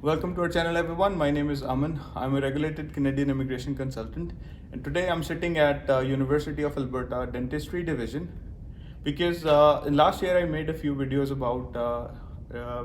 Welcome to our channel, everyone. My name is Aman. I'm a regulated Canadian immigration consultant, and today I'm sitting at University of Alberta Dentistry Division because in last year I made a few videos about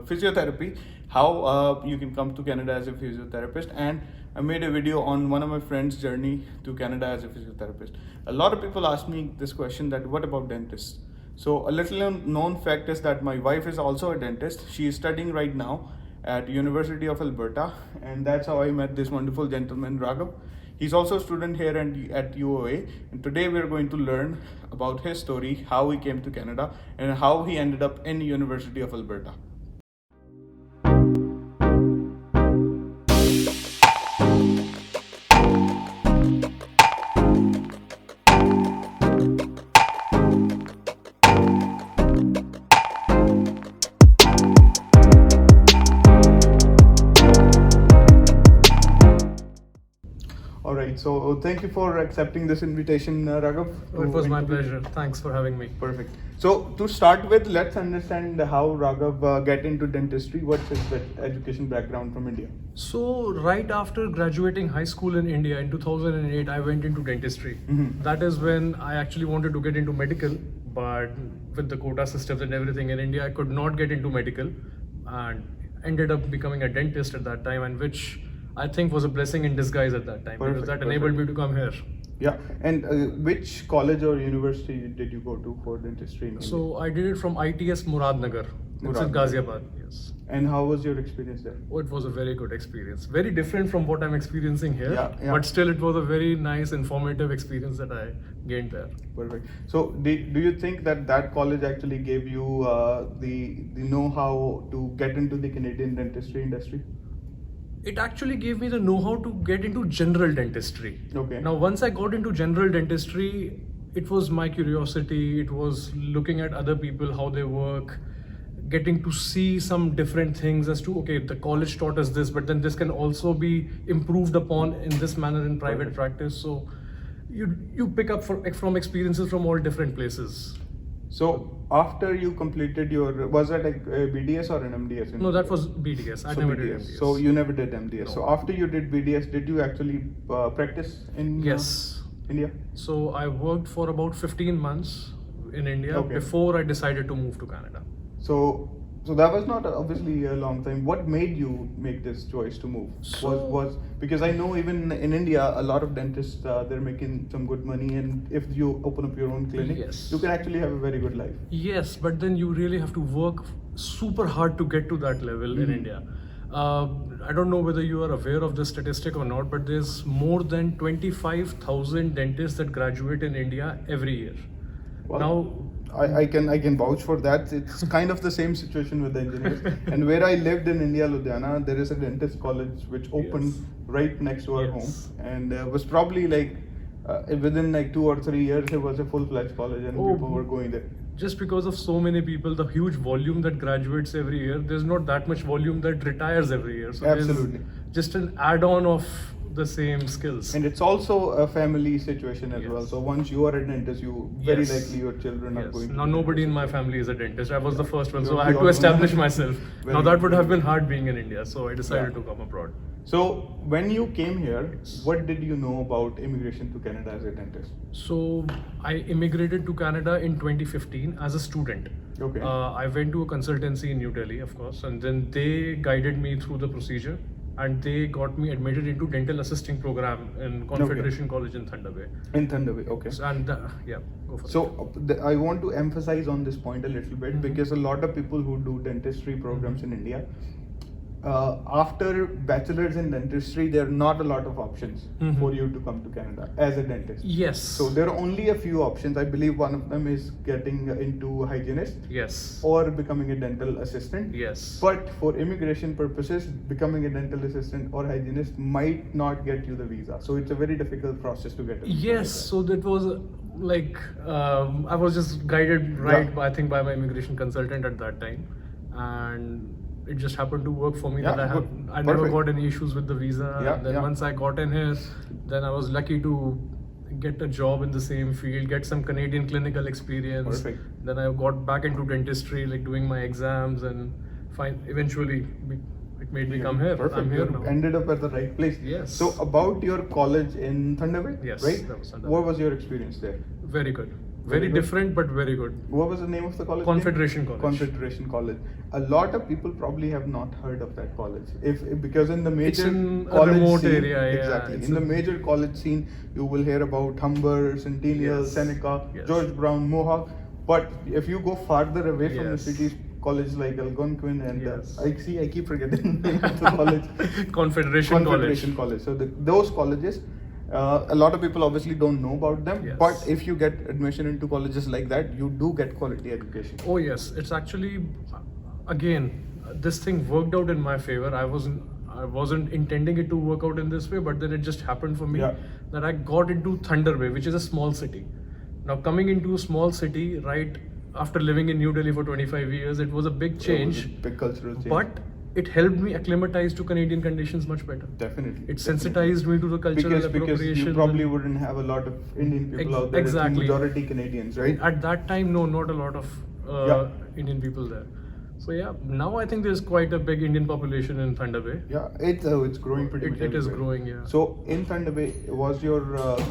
physiotherapy, how you can come to Canada as a physiotherapist, and I made a video on one of my friends' journey to Canada as a physiotherapist. A lot of people ask me this question that what about dentists? So a little known fact is that my wife is also a dentist. She is studying right now at University of Alberta, and that's how I met this wonderful gentleman, Raghav. He's also a student here at UOA, and today we're going to learn about his story, how he came to Canada, and how he ended up in University of Alberta. All right, so thank you for accepting this invitation, Raghav. It was my interview. pleasure. Thanks for having me. Perfect. So to start with, let's understand how Raghav get into dentistry. What's his education background from India? So, right after graduating high school in India in 2008, I went into dentistry. That is when I actually wanted to get into medical, but with the quota systems and everything in India, I could not get into medical and ended up becoming a dentist at that time, and which I think was a blessing in disguise at that time because that enabled me to come here. Yeah, and which college or university did you go to for dentistry in India? So, I did it from ITS Muradnagar. It's in Ghaziabad, yes. And how was your experience there? Oh, it was a very good experience. Very different from what I'm experiencing here, Yeah. but still it was a very nice, informative experience that I gained there. Perfect. So do you think that college actually gave you the know-how to get into the Canadian dentistry industry? It actually gave me the know-how to get into general dentistry. Okay. Now, once I got into general dentistry, it was my curiosity. It was looking at other people, how they work, getting to see some different things as to, okay, the college taught us this, but then this can also be improved upon in this manner in private practice. So you pick up from experiences from all different places. So after you completed was that like a BDS or an MDS? No, that was BDS. I never did MDS. So you never did MDS. No. So after you did BDS, did you actually practice in Yes. India? So I worked for about 15 months in India Okay. before I decided to move to Canada. So that was not obviously a long time. What made you make this choice to move? Was because I know even in India a lot of dentists they're making some good money, and if you open up your own clinic, Yes. you can actually have a very good life. Yes, but then you really have to work super hard to get to that level in India. I don't know whether you are aware of this statistic or not, but there's more than 25,000 dentists that graduate in India every year. Well, Now, I can vouch for that. It's kind of the same situation with the engineers. And where I lived in India, Ludhiana, there is a dentist college which opened right next to our Yes. home, and was probably like within like 2 or 3 years it was a full-fledged college, and Oh. people were going there. just because of so many people, the huge volume that graduates every year, there's not that much volume that retires every year. So there's Absolutely. just an add-on of the same skills. And it's also a family situation as Yes. well. So once you are a dentist, you very Yes. likely your children are Yes. going. Now to be nobody in dentists. my family is a dentist. I was the first one, so You- I had you to all establish know. myself. Very Now that would good. have been hard being in India, so I decided Yeah. to come abroad. So when you came here, what did you know about immigration to Canada as a dentist? So I immigrated to Canada in 2015 as a student. Okay. I went to a consultancy in New Delhi, of course, and then they guided me through the procedure, and they got me admitted into dental assisting program in Confederation College in Thunder Bay. In Thunder Bay, okay. Yeah, go for it. So I want to emphasize on this point a little bit because a lot of people who do dentistry programs in India, after bachelor's in dentistry, there are not a lot of options for you to come to Canada as a dentist. Yes. So there are only a few options. I believe one of them is getting into hygienist Yes. or becoming a dental assistant. Yes. But for immigration purposes, becoming a dental assistant or hygienist might not get you the visa. So it's a very difficult process to get a visa. Yes, so that was like I was just guided right, Yeah. I think, by my immigration consultant at that time, and it just happened to work for me Yeah, that good. I never Perfect. got any issues with the visa. Yeah, And then yeah. once I got in here, then I was lucky to get a job in the same field, get some Canadian clinical experience. Perfect. Then I got back into dentistry, like doing my exams, and eventually it made me come here. Perfect. I'm here You now. ended up at the right place. Yes. So about your college in Thunder Bay, Yes, right? that was Thunder What Bay. was your experience there? Very good. Very Very good. different, but very good. What was the name of the college? Confederation again? College. Confederation College. A lot of people probably have not heard of that college. If because in the major in a college remote scene, area, yeah, exactly. it's In the a- major college scene, you will hear about Humber, Centennial, Yes. Seneca, Yes. George Brown, Mohawk. But if you go farther away from the Yes. cities, college like Algonquin and Yes. I keep forgetting the name of the college. Confederation Confederation College. So those colleges, a lot of people obviously don't know about them. Yes. But if you get admission into colleges like that, you do get quality education. Oh yes, it's actually, again, this thing worked out in my favor. I wasn't intending it to work out in this way, but then it just happened for me Yeah. that I got into Thunder Bay, which is a small city. Now coming into a small city, right after living in New Delhi for 25 years, it was a big It was change. a big cultural change. But it helped me acclimatize to Canadian conditions much better. Definitely. It sensitized me to the cultural because appropriation. you probably and- wouldn't have a lot of Indian people out there. Exactly. It's majority Canadians, right? At that time, no, not a lot of Yeah. Indian people there. So yeah, now I think there's quite a big Indian population in Thunder Bay. Yeah, it's growing pretty much. It is everywhere. growing, yeah. So in Thunder Bay, was your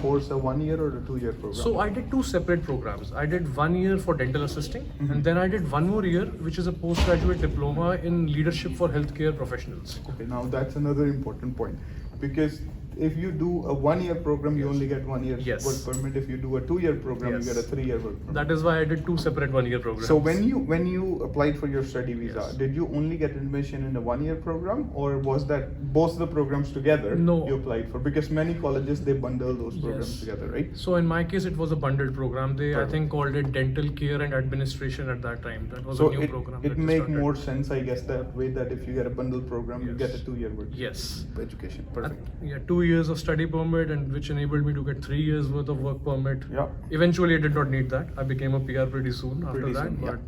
course a 1 year or a 2 year program? So I did two separate programs. I did 1 year for dental assisting, Mm-hmm. and then I did one more year, which is a postgraduate diploma in leadership for healthcare professionals. Okay, now that's another important point because if you do a 1 year program, you Yes. only get 1 year Yes. work permit. If you do a 2 year program, Yes. you get a 3 year work permit. That is why I did two separate 1 year programs. So when you applied for your study visa, Yes. did you only get admission in a 1 year program, or was that both the programs together No. you applied for? Because many colleges they bundle those programs Yes. together, right? So in my case, it was a bundled program. They, I Perfect. think, called it dental care and administration at that time. That was So a new it, program. it that they make started. more sense, I guess, that way that if you get a bundled program, you Yes. get a 2 year work Yes. education. Perfect. Yeah, 2 years of study permit, and which enabled me to get 3 years worth of work permit. Yeah. Eventually, I did not need that. I became a PR pretty soon after Pretty that. soon, yeah. But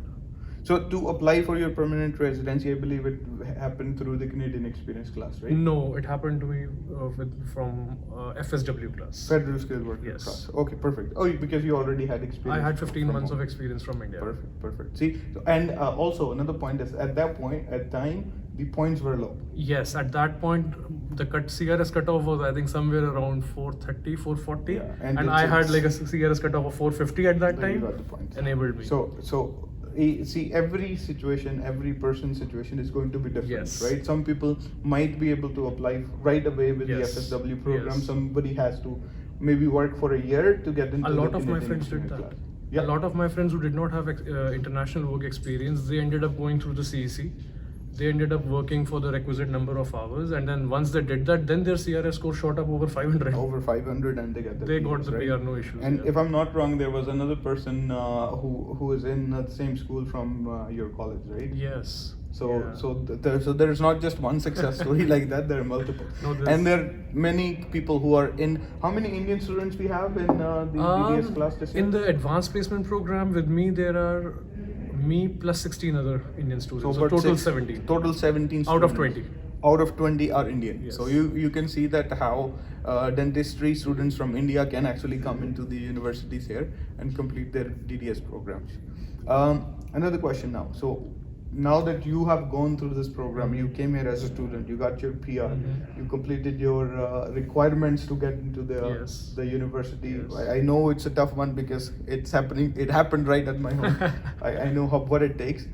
So to apply for your permanent residency, I believe it happened through the Canadian Experience class, right? no, it happened to me from FSW class. Federal Skilled Worker Yes. class. Okay, perfect. Oh, because you already had experience. I had 15 from months home. of experience from India. Perfect, perfect. See, and also another point is at that point, at time, the points were low. Yes, at that point, the CRS cutoff was, I think, somewhere around 430, 440. Yeah, and and it's- I had it's- like a CRS cutoff of 450 at that Then you time. got the points. Enabled me. So see, every situation, every person's situation is going to be different, Yes. right? Some people might be able to apply right away with Yes. the FSW program. Yes. Somebody has to maybe work for a year to get into A lot the of my Canadian friends did experience that. class. Yeah. A lot of my friends who did not have international work experience, they ended up going through the CEC. They ended up working for the requisite number of hours, and then once they did that, then their CRS score shot up over 500. Over 500 and they get the They PRs, got the right? PR, no issues. And yeah. if I'm not wrong, there was another person who was in the same school from your college, right? Yes. So yeah. so there's not just one success story like that. There are multiple, No, there's- and there are many people who are in. How many Indian students we have in the DDS class this year? In the advanced placement program with me, there are me plus 16 other Indian students. So about total 6 17. Total 17 Out of students. 20. Out of 20 are Indian. Yes. So you can see that how dentistry students from India can actually come into the universities here and complete their DDS programs. Another question now. So now that you have gone through this program, you came here as a student, you got your PR, Mhm. you completed your requirements to get into Yes. the university. Yes. I know it's a tough one because it's happening. It happened right at my home. I know what it takes.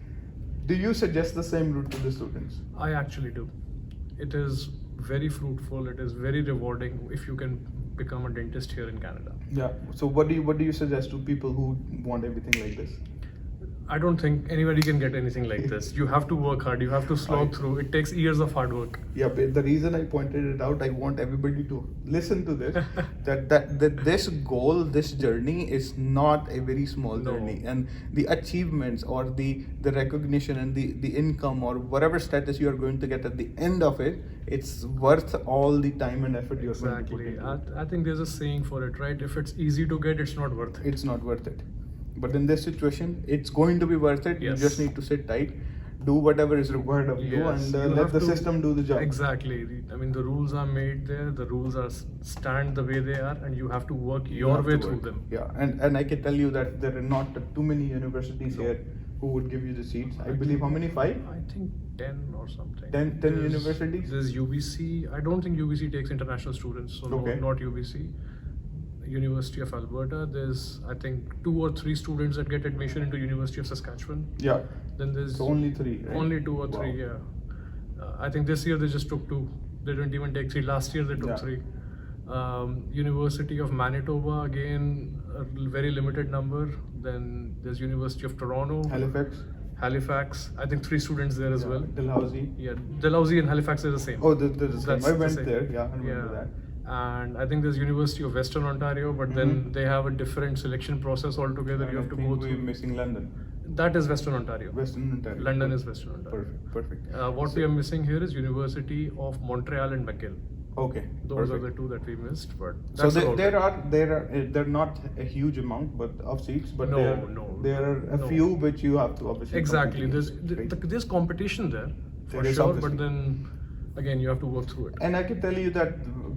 Do you suggest the same route to the students? I actually do. It is very fruitful. It is very rewarding if you can become a dentist here in Canada. Yeah. So what do you suggest to people who want everything like this? I don't think anybody can get anything like this. You have to work hard. You have to slog through. It takes years of hard work. Yeah, but the reason I pointed it out, I want everybody to listen to this. that this goal, this journey is not a very small No. journey, and the achievements or the recognition and the income or whatever status you are going to get at the end of it, it's worth all the time and effort you're going to put Exactly. into it. I think there's a saying for it, right? If it's easy to get, it's not worth it. It's not worth it. But in this situation, it's going to be worth it. Yes. You just need to sit tight, do whatever is required of you, Yes, and you let have the to- system do the job. Exactly. I mean, the rules are made there. The rules are stand the way they are, and you have to work You your have way to through work. them. Yeah, and I can tell you that there are not too many universities No. here who would give you the seats? I believe how many? 5? I think 10 or something. 10 There's- universities? There's UBC. I don't think UBC takes international students, so Okay. no, not UBC. University of Alberta. There's I think 2 or 3 students that get admission into University of Saskatchewan. Yeah. Then there's So only 3, right? only 2 or 3. Wow. Yeah. I think this year they just took 2. They didn't even take 3. Last year they took Yeah. 3. University of Manitoba, again a very limited number. Then there's University of Toronto, Halifax. I think 3 students there as Yeah. well. Dalhousie. Yeah, Dalhousie and Halifax is the same. Oh, they're the same. That's I the went same. there. Yeah, I remember Yeah. that. And I think there's University of Western Ontario, but then Mhm. they have a different selection process altogether. And You I have to think go we're through. missing London. That is Western Ontario. Western Ontario. London is Western Ontario. Perfect. What we are missing here is University of Montreal and McGill. Okay. Those are perfect. the 2 that we missed, but So that's there about it. are they're not a huge amount but of seats, but No, there are a no. few which you have to obviously Exactly. compete There's against, right? there's competition there for There is sure, obviously. but then again you have to work through it. And I can tell you that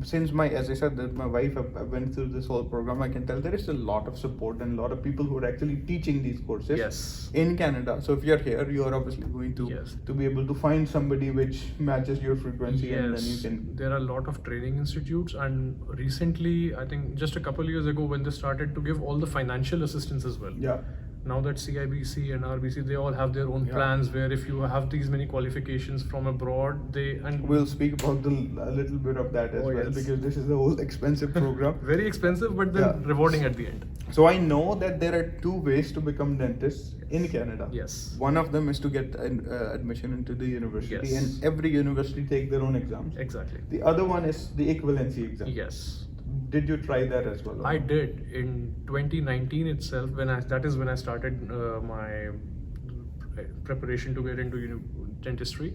since as I said, that my wife went through this whole program, I can tell there is a lot of support and a lot of people who are actually teaching these courses Yes. in Canada. So if you're here, you are obviously going to Yes. be able to find somebody which matches your frequency, and then you Yes, can. there are a lot of training institutes, and recently, I think just a couple of years ago, when they started to give all the financial assistance as well. Yeah. Now that CIBC and RBC, they all have their own Yeah. plans where if you have these many qualifications from abroad, We'll speak about a little bit of that as Oh, well, yes. because this is a whole expensive program. very expensive, but then Yeah. rewarding at the end. So I know that there are 2 ways to become dentists in Canada. Yes. One of them is to get admission into the university, Yes. and every university take their own exams. Exactly. The other one is the equivalency exam. Yes. Did you try that as well? I did in 2019 itself. That is when I started my preparation to get into dentistry.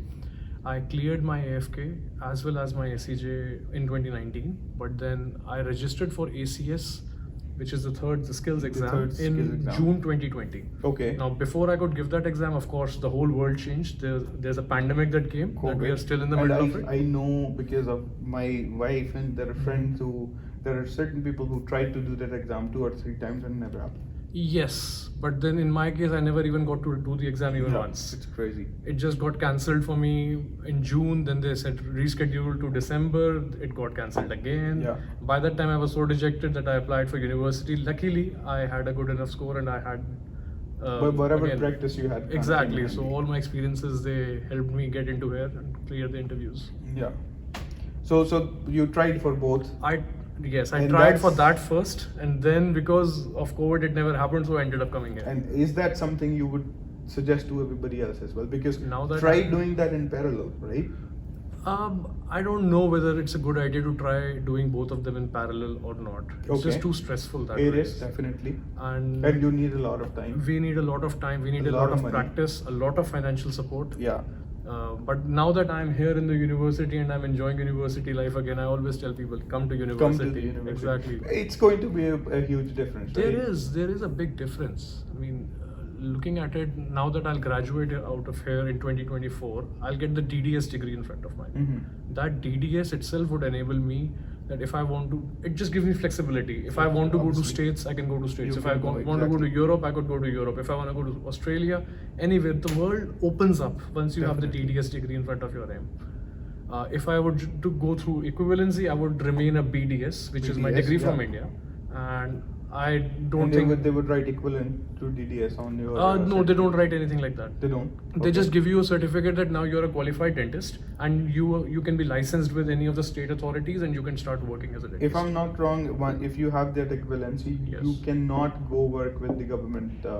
I cleared my AFK as well as my SEJ in 2019, but then I registered for ACS, which is the skills exam, third in skills exam. June 2020. Okay. Now, before I could give that exam, of course, the whole world changed. There's a pandemic that came, that we are still in the And middle of it. I know because of my wife and there are friends there are certain people who tried to do that exam 2 or 3 times and never happened. Yes, but then in my case, I never even got to do the exam even Yeah, once. It's crazy. It just got cancelled for me in June. Then they said reschedule to December. It got cancelled again. Yeah. By that time, I was so dejected that I applied for university. Luckily, I had a good enough score, and I had. But whatever again, practice you had. Exactly. So all my experiences, they helped me get into here and clear the interviews. Yeah. So you tried for both. I And tried for that's- that first, and then because of COVID, it never happened, so I ended up coming here. And is that something you would suggest to everybody else as well? Because Now that try I- doing that in parallel, right? I don't know whether it's a good idea to try doing both of them in parallel or not. It's Okay. just too stressful that It way. is definitely. And And you need a lot of time. we need a lot of time, we need A a lot lot of of money. practice, a lot of financial support. Yeah. But now that I'm here in the university and I'm enjoying university life again, I always tell people come to university. Come to the university. Exactly. It's going to be a huge difference. There is a big difference. I mean, looking at it now that I'll graduate out of here in 2024, I'll get the DDS degree in front of mine. Mhm. That DDS itself would enable me that if I want to, it just gives me flexibility. If I want to go to Obviously. States, I can go to States. You If I can go, want to go to exactly. Europe, I could go to Europe. If I want to go to Australia, anywhere, the world opens up once you have the Definitely. DDS degree in front of your name. If I would to go through equivalency, I would remain a BDS, which is my BDS, degree from yeah. India, and I don't And think they would write equivalent to DDS on your. no, they don't write anything like that. They don't. They Okay. just give you a certificate that now you're a qualified dentist, and you can be licensed with any of the state authorities, and you can start working as a dentist. If I'm not wrong, if you have that equivalency, Yes. you cannot go work with the government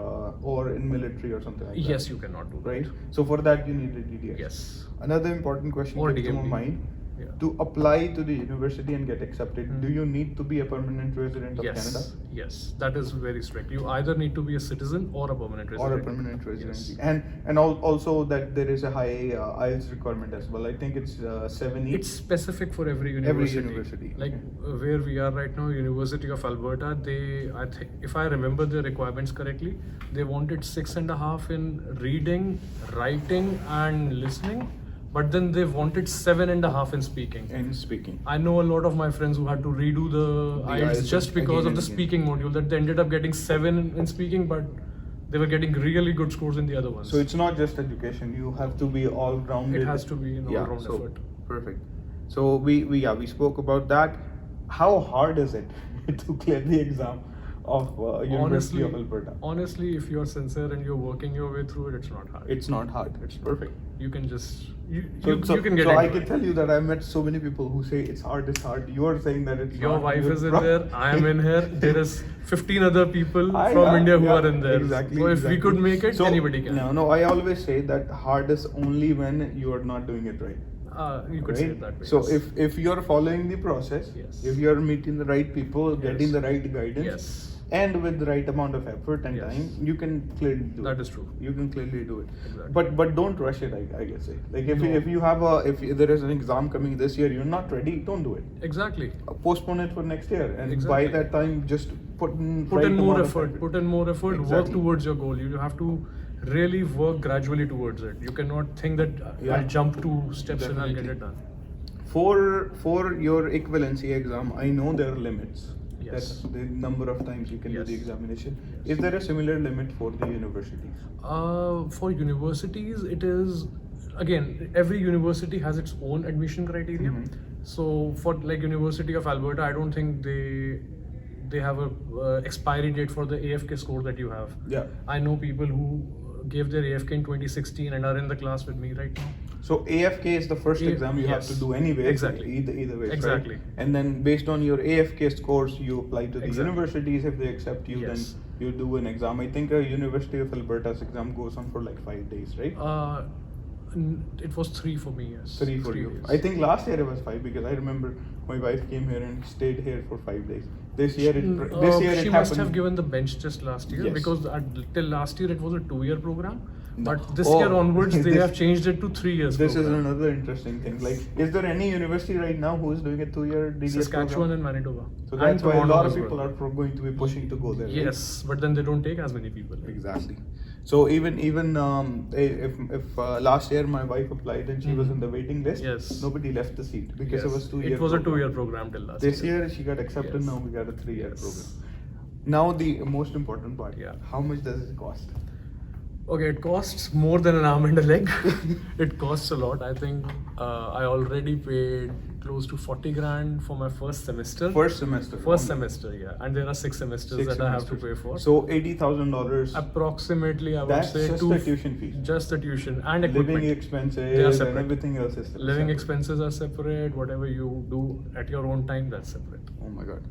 or in military or something like that. Yes, you cannot do that. Right. So for that you need a DDS. Yes. Another important question Or comes to my DMD. mind. Yeah. To apply to the university and get accepted, Hmm. do you need to be a permanent resident of Yes. Canada? Yes, that is very strict. You either need to be a citizen or a permanent resident. Or a permanent residency, Yes. and also that there is a high IELTS requirement as well. I think it's 7 It's specific for every university. university, Like okay. where we are right now, University of Alberta. I think, if I remember the requirements correctly, they wanted 6.5 in reading, writing, and listening. But then they wanted 7.5 in speaking. And speaking. I know a lot of my friends who had to redo the IELTS IELTS just because again of the and again. speaking module, that they ended up getting 7 in speaking, but they were getting really good scores in the other ones. So it's not just education. You have to be all rounded. It has to be an all-round so, effort. Perfect. So we spoke about that. How hard is it to clear the exam of University of Alberta? Honestly, if you're sincere and you're working your way through it, it's not hard. It's not hard. It's perfect. You can just you So can get so into I can it. tell you that I met so many people who say it's hard. It's hard. You are saying that it's Your not. wife You're is in proud. there. I am in here. There is 15 other people Yeah, from India who yeah, are in there. Exactly. So if exactly. we could make it, So, anybody can. No. I always say that hard is only when you are not doing it right. You could say Right? it that way. So yes. if you're following the process, Yes. if you're meeting the right people, getting Yes. the right guidance, Yes. and with the right amount of effort and Yes. time, you can clearly do it. That is true. You can clearly do it. Exactly. But don't rush it. I guess it. Like if No. if you have if there is an exam coming this year, you're not ready. Don't do it. Exactly. Postpone it for next year, and Exactly. by that time, just put in Put right in more amount of effort. Put in more effort. Work Exactly. towards your goal. You have to really work gradually towards it. You cannot think that Yeah. I'll jump 2 steps and I'll get Definitely. it done. For your equivalency exam, I know there are limits. Yes. That's the number of times you can do Yes. the examination. Yes. Is there a similar limit for the universities? For universities, it is again every university has its own admission criteria. Mhm. So for like University of Alberta, I don't think they have a expiry date for the AFK score that you have. Yeah. I know people who gave their AFK in 2016 and are in the class with me right now. So AFK is the first exam you have yes. to do anyway. Exactly. Either way. Exactly. Right? And then based on your AFK scores, you apply to the Exactly. universities. If they accept you, Yes. then you do an exam. I think University of Alberta's exam goes on for like 5 days, right? It was 3 for me. Yes. 3 for you. days. I think last year it was 5 because I remember my wife came here and stayed here for 5 days. This year it she must happened. have given the bench just last year Yes. because till last year it was a 2-year program. No. But this Oh, year onwards, they this- have changed it to 3 years. This is program. another interesting thing. Like, is there any university right now who is doing a 2-year DDS Saskatchewan program? and Manitoba. So And that's why a Toronto lot of as people well. are going to be pushing to go there. right? Yes, but then they don't take as many people. Exactly. So even if last year my wife applied and she was in the waiting list, Yes. nobody left the seat because Yes. it was 2 years. It was a 2-year program till last This year she got accepted. Yes. Now we got a 3-year Yes. program. Now the most important part. Yeah. How much does it cost? Okay, it costs more than an arm and a leg. It costs a lot. I think I already paid close to 40 grand for my first semester. First semester. First semester, yeah. And there are 6 semesters 6 that I have to semesters. pay for. So $80,000. Approximately, I would That's say just the tuition fees. Just the tuition and equipment. Living They are expenses and separate. everything else is Living separate. expenses are separate. Whatever you do at your own time, that's separate. Oh my god.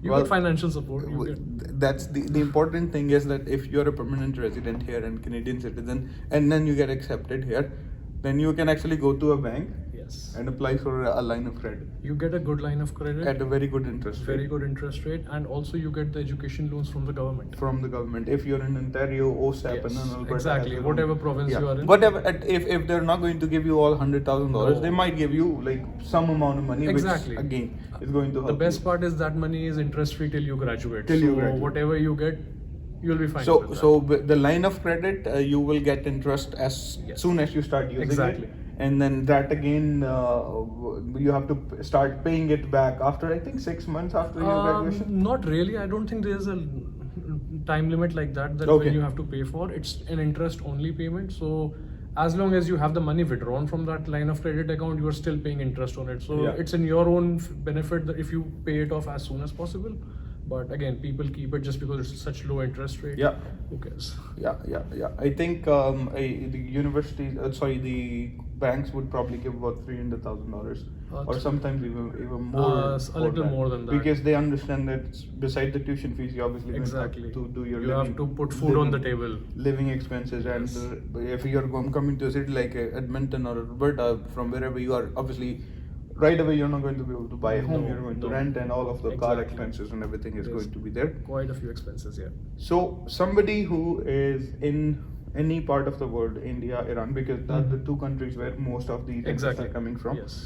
You Well, get financial support. You w- get That's the important thing is that if you're a permanent resident here and Canadian citizen and then you get accepted here, then you can actually go to a bank yes. and apply for a line of credit You get a good line of credit. at a very good interest rate Very good interest rate, and also you get the education loans from the government. from the government. If you're in Ontario, OSAP, Yes, and then Alberta, exactly. has their Whatever own- province you are in. Whatever, if they're not going to give you all $100,000, No. they might give you like some amount of money, Exactly. which again is going to help. The best you. part is that money is interest free till you graduate. Till so you graduate. whatever you get, you'll be fine. So, with that. so the line of credit, you will get interest as Yes. soon as you start using Exactly. it, and then that again, you have to start paying it back after I think 6 months after your graduation. Not really. I don't think there's a time limit like that Okay. when you have to pay for. It's an interest only payment. So as long as you have the money withdrawn from that line of credit account, you are still paying interest on it. So Yeah. it's in your own benefit that if you pay it off as soon as possible. But again, people keep it just because it's such low interest rate. Yeah. Who cares? Yeah. I think the universities, the banks would probably give about $300,000, or sometimes even more. a for little more than that. because they understand that beside the tuition fees, you obviously going to have Exactly. to do your You have living, to put food on the living- table. living expenses, Yes. and if you're coming to a city like Edmonton or Alberta, from wherever you are, obviously right away you're not going to be able to buy a home. No, You're going to no. rent, and all of the car Exactly. expenses and everything is There's going to be there. Quite a few expenses, yeah. So somebody who is in any part of the world, India, Iran, because that's the two countries where most of the dentists Exactly. are coming from. Yes.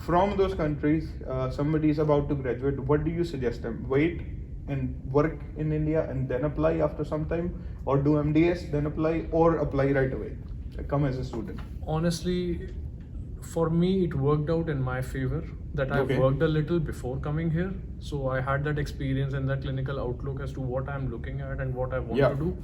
From those countries, somebody is about to graduate. What do you suggest them? Wait and work in India and then apply after some time, or do MDS then apply, or apply right away? Come as a student. Honestly, for me, it worked out in my favor that I Okay. worked a little before coming here. So I had that experience and that clinical outlook as to what I'm looking at and what I want Yeah. to do.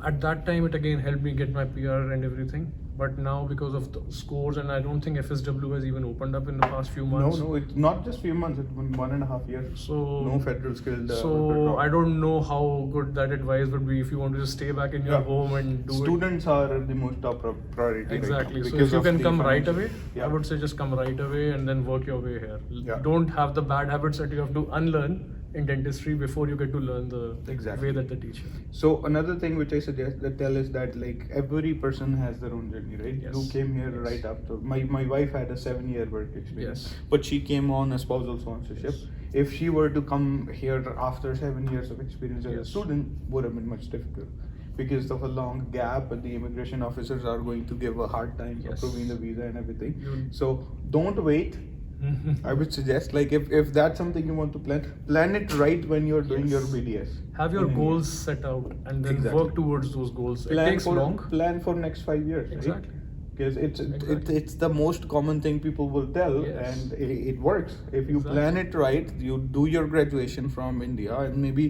At that time, it again helped me get my PR and everything. But now, because of the scores, and I don't think FSW has even opened up in the past few No, months. no, it's not just few months. It's been 1.5 years. So No federal skilled. So I don't know how good that advice would be if you want to just stay back in your Yeah. home and do Students are the most top priority. right now Exactly. So because if you of can the come right financial- away, Yeah. I would say just come right away and then work your way here. Yeah. Don't have the bad habits that you have to unlearn in dentistry before you get to learn the Exactly. way that they teach you. So another thing which I suggest that tell is that like every person has their own journey, right? Yes. You came here Yes. right after. My wife had a 7-year work experience, Yes. but she came on a spousal sponsorship. Yes. If she were to come here after 7 years of experience as a Yes. student, would have been much difficult because of a long gap. And the immigration officers are going to give a hard time Yes. approving the visa and everything. You- So don't wait. I would suggest like if that's something you want to plan it right when you're doing your Yes. BDS. Have your in goals set out and then Exactly. work towards those goals. It plan takes for long. plan for next 5 years, Exactly. right? Because Exactly. it's the most common thing people will tell, Yes. and it works if you Exactly. plan it right. You do your graduation from India, and maybe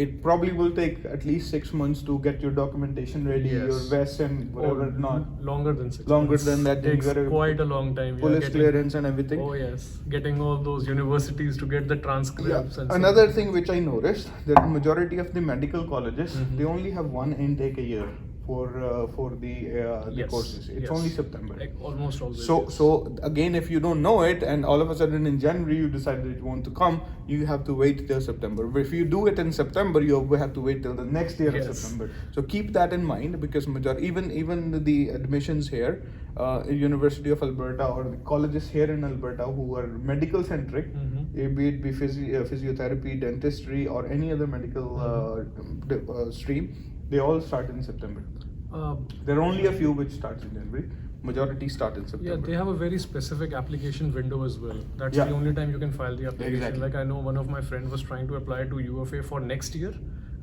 it probably will take at least 6 months to get your documentation ready, Yes. your vest and whatever not. Longer than 6 Longer months. than that, then you Takes gotta quite a long time. Yeah, Police getting- clearance and everything. Oh yes, getting all those universities to get the transcripts and Another thing which I noticed that the majority of the medical colleges Mhm. they only have one intake a year for the Yes, courses. It's yes. only September. Like almost always. So yes. so again, if you don't know it, and all of a sudden in January you decide that you want to come, you have to wait till September. But if you do it in September, you have to wait till the next year of Yes. September. So keep that in mind because even the admissions here, University of Alberta or the colleges here in Alberta who are medical centric, Mhm. be it be physiotherapy, dentistry, or any other medical stream, they all start in September. Uh, There are only a few which starts in January. Majority start in September. Yeah, they have a very specific application window as well. That's Yeah. the only time you can file the application. Exactly. Like I know one of my friends was trying to apply to UFA for next year,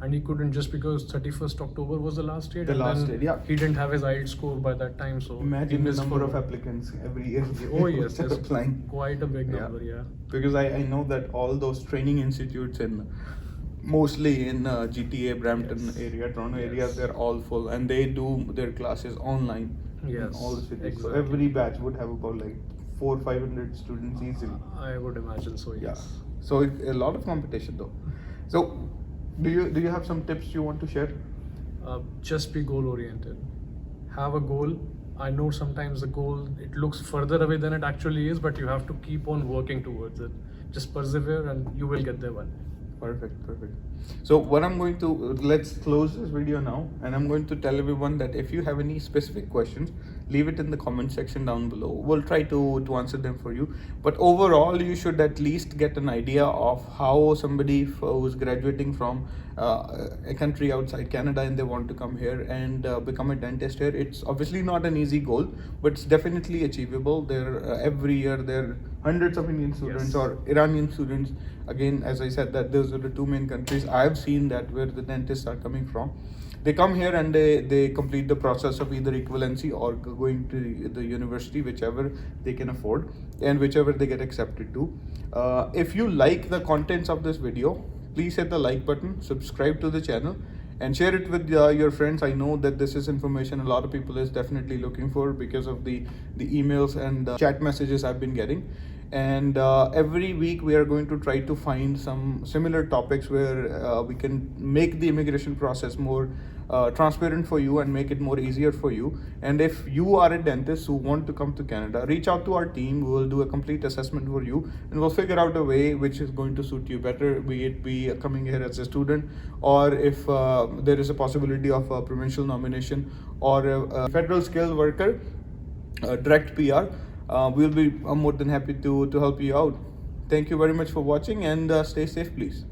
and he couldn't just because 31st October was the last date. The and last then date, yeah. He didn't have his IELTS score by that time, so he Imagine the missed number for- of applicants every year. Oh yes, that are there's applying. quite a big Yeah. number. Yeah. Because I know that all those training institutes mostly in GTA, Brampton Yes. area, Toronto Yes. area, they're all full and they do their classes online in Yes, all the cities. So exactly. every batch would have about like 400-500 students easily. I would imagine so. Yeah. Yes. So a lot of competition though. So do you have some tips you want to share? Just be goal oriented. Have a goal. I know sometimes the goal it looks further away than it actually is, but you have to keep on working towards it. Just persevere and you will get there one day. Perfect. So what I'm going to let's close this video now, and I'm going to tell everyone that if you have any specific questions, leave it in the comment section down below. We'll try to answer them for you. But overall, you should at least get an idea of how somebody who's graduating from a country outside Canada and they want to come here and become a dentist here. It's obviously not an easy goal, but it's definitely achievable. Every year there are hundreds of Indian students Yes. or Iranian students. Again, as I said, that those are the two main countries I've seen that where the dentists are coming from. They come here and they complete the process of either equivalency or going to the university, whichever they can afford and whichever they get accepted to. If you like the contents of this video, please hit the like button, subscribe to the channel, and share it with your friends. I know that this is information a lot of people is definitely looking for because of the emails and chat messages I've been getting. And every week we are going to try to find some similar topics where we can make the immigration process more transparent for you and make it more easier for you. And if you are a dentist who want to come to Canada, reach out to our team. We will do a complete assessment for you and we'll figure out a way which is going to suit you better, be it be coming here as a student, or if there is a possibility of a provincial nomination or a federal skilled worker, direct PR. We'll be more than happy to help you out. Thank you very much for watching and stay safe, please.